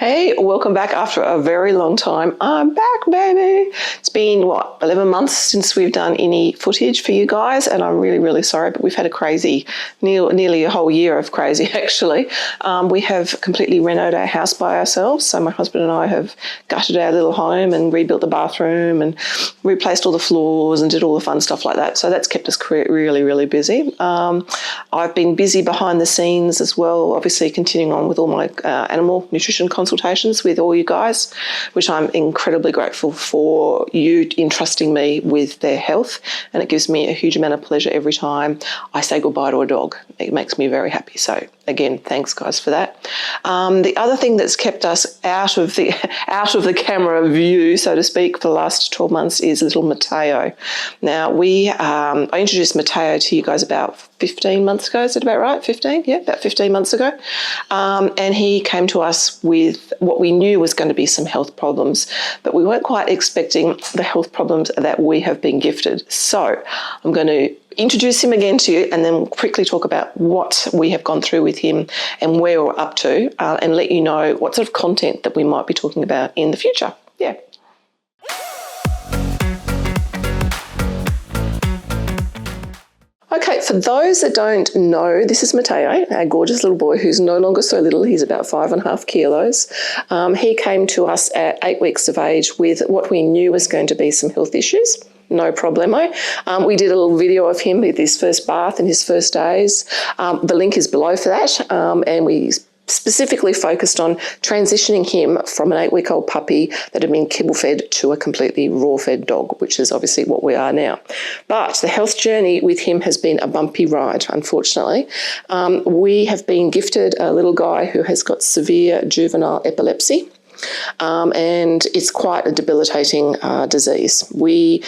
Hey, welcome back after a very long time. I'm back, baby. It's been, 11 months since we've done any footage for you guys, and I'm really, really sorry, but we've had a crazy, nearly a whole year of crazy, actually. We have completely renovated our house by ourselves, so my husband and I have gutted our little home and rebuilt the bathroom and replaced all the floors and did all the fun stuff like that, so that's kept us really, really busy. I've been busy behind the scenes as well, obviously continuing on with all my animal nutrition consultations with all you guys, which I'm incredibly grateful for you entrusting me with their health, and it gives me a huge amount of pleasure every time I say goodbye to a dog. It makes me very happy. So again, thanks guys for that. The other thing that's kept us out of the camera view, so to speak, for the last 12 months is little Mateo. Now I introduced Mateo to you guys about 15 months ago. Is that about right? 15? Yeah, about 15 months ago. And he came to us with what we knew was going to be some health problems, but we weren't quite expecting the health problems that we have been gifted. So I'm going to introduce him again to you and then quickly talk about what we have gone through with him and where we're up to, and let you know what sort of content that we might be talking about in the future. Yeah. Okay, for those that don't know, this is Mateo, our gorgeous little boy who's no longer so little. He's about 5.5 kilos. He came to us at 8 weeks of age with what we knew was going to be some health issues. No problemo. We did a little video of him with his first bath and his first days. The link is below for that, and we specifically focused on transitioning him from an 8-week-old puppy that had been kibble-fed to a completely raw-fed dog, which is obviously what we are now. But the health journey with him has been a bumpy ride, unfortunately. We have been gifted a little guy who has got severe juvenile epilepsy, and it's quite a debilitating disease. We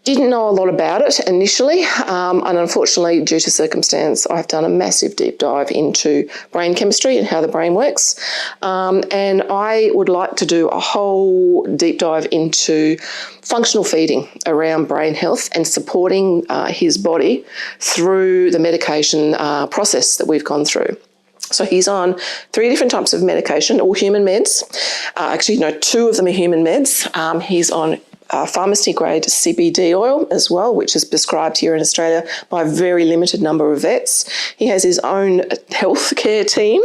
didn't know a lot about it initially, and unfortunately, due to circumstance, I've done a massive deep dive into brain chemistry and how the brain works. And I would like to do a whole deep dive into functional feeding around brain health and supporting his body through the medication process that we've gone through. So he's on 3 different types of medication, all human meds. Actually, no, 2 of them are human meds. He's on pharmacy-grade CBD oil as well, which is prescribed here in Australia by a very limited number of vets. He has his own healthcare team,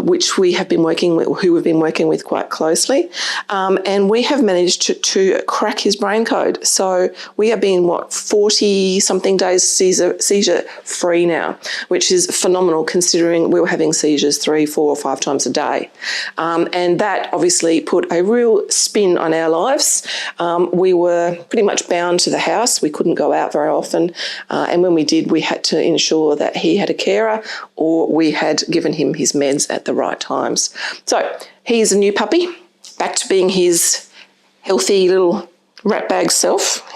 which we have been working with, who we've been working with quite closely, and we have managed to crack his brain code. So we have been 40-something days seizure-free now, which is phenomenal considering we were having seizures 3, 4, or 5 times a day, and that obviously put a real spin on our lives. We were pretty much bound to the house. We couldn't go out very often. And when we did, we had to ensure that he had a carer or we had given him his meds at the right times. So he's a new puppy, back to being his healthy little rat bag self.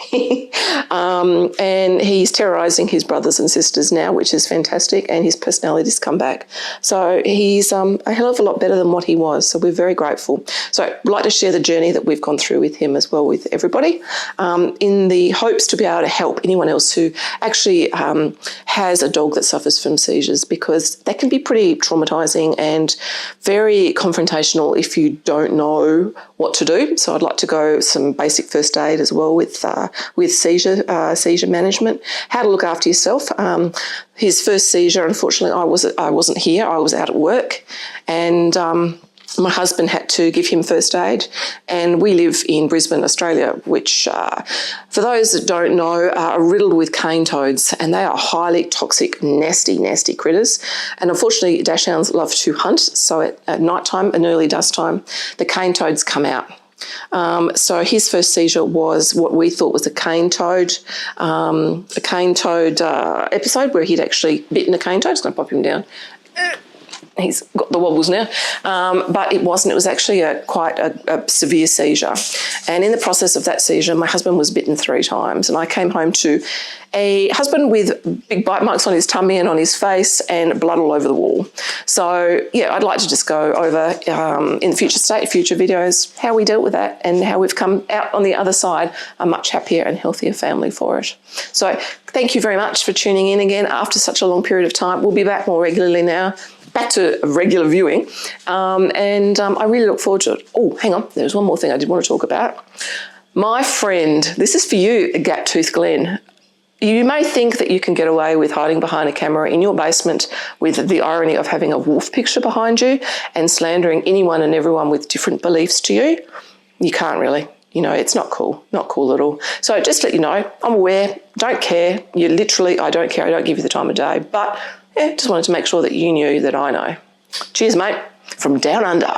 And he's terrorising his brothers and sisters now, which is fantastic, and his personality's come back. So he's a hell of a lot better than what he was, so we're very grateful. So I'd like to share the journey that we've gone through with him as well with everybody, in the hopes to be able to help anyone else who actually has a dog that suffers from seizures, because that can be pretty traumatising and very confrontational if you don't know what to do. So I'd like to go some basic first aid as well with seizure management, how to look after yourself. His first seizure, unfortunately, I wasn't here. I was out at work, and my husband had to give him first aid, and we live in Brisbane, Australia, which, for those that don't know, are riddled with cane toads, and they are highly toxic, nasty, nasty critters. And unfortunately, dachshunds love to hunt, so at night time and early dusk time, the cane toads come out. So his first seizure was what we thought was a cane toad episode where he'd actually bitten a cane toad. It's going to pop him down. He's got the wobbles now, but it wasn't. It was actually quite a severe seizure. And in the process of that seizure, my husband was bitten 3 times, and I came home to a husband with big bite marks on his tummy and on his face and blood all over the wall. So yeah, I'd like to just go over in the future videos how we dealt with that and how we've come out on the other side a much happier and healthier family for it. So thank you very much for tuning in again after such a long period of time. We'll be back more regularly now. back to regular viewing, and I really look forward to it. Oh, hang on, there's one more thing I did want to talk about. My friend, this is for you, Gap-Tooth Glenn. You may think that you can get away with hiding behind a camera in your basement with the irony of having a wolf picture behind you and slandering anyone and everyone with different beliefs to you. You can't really. You know, it's not cool at all. So just to let you know, I'm aware, don't care. You literally, I don't care, I don't give you the time of day. But yeah, just wanted to make sure that you knew that I know. Cheers, mate, from down under.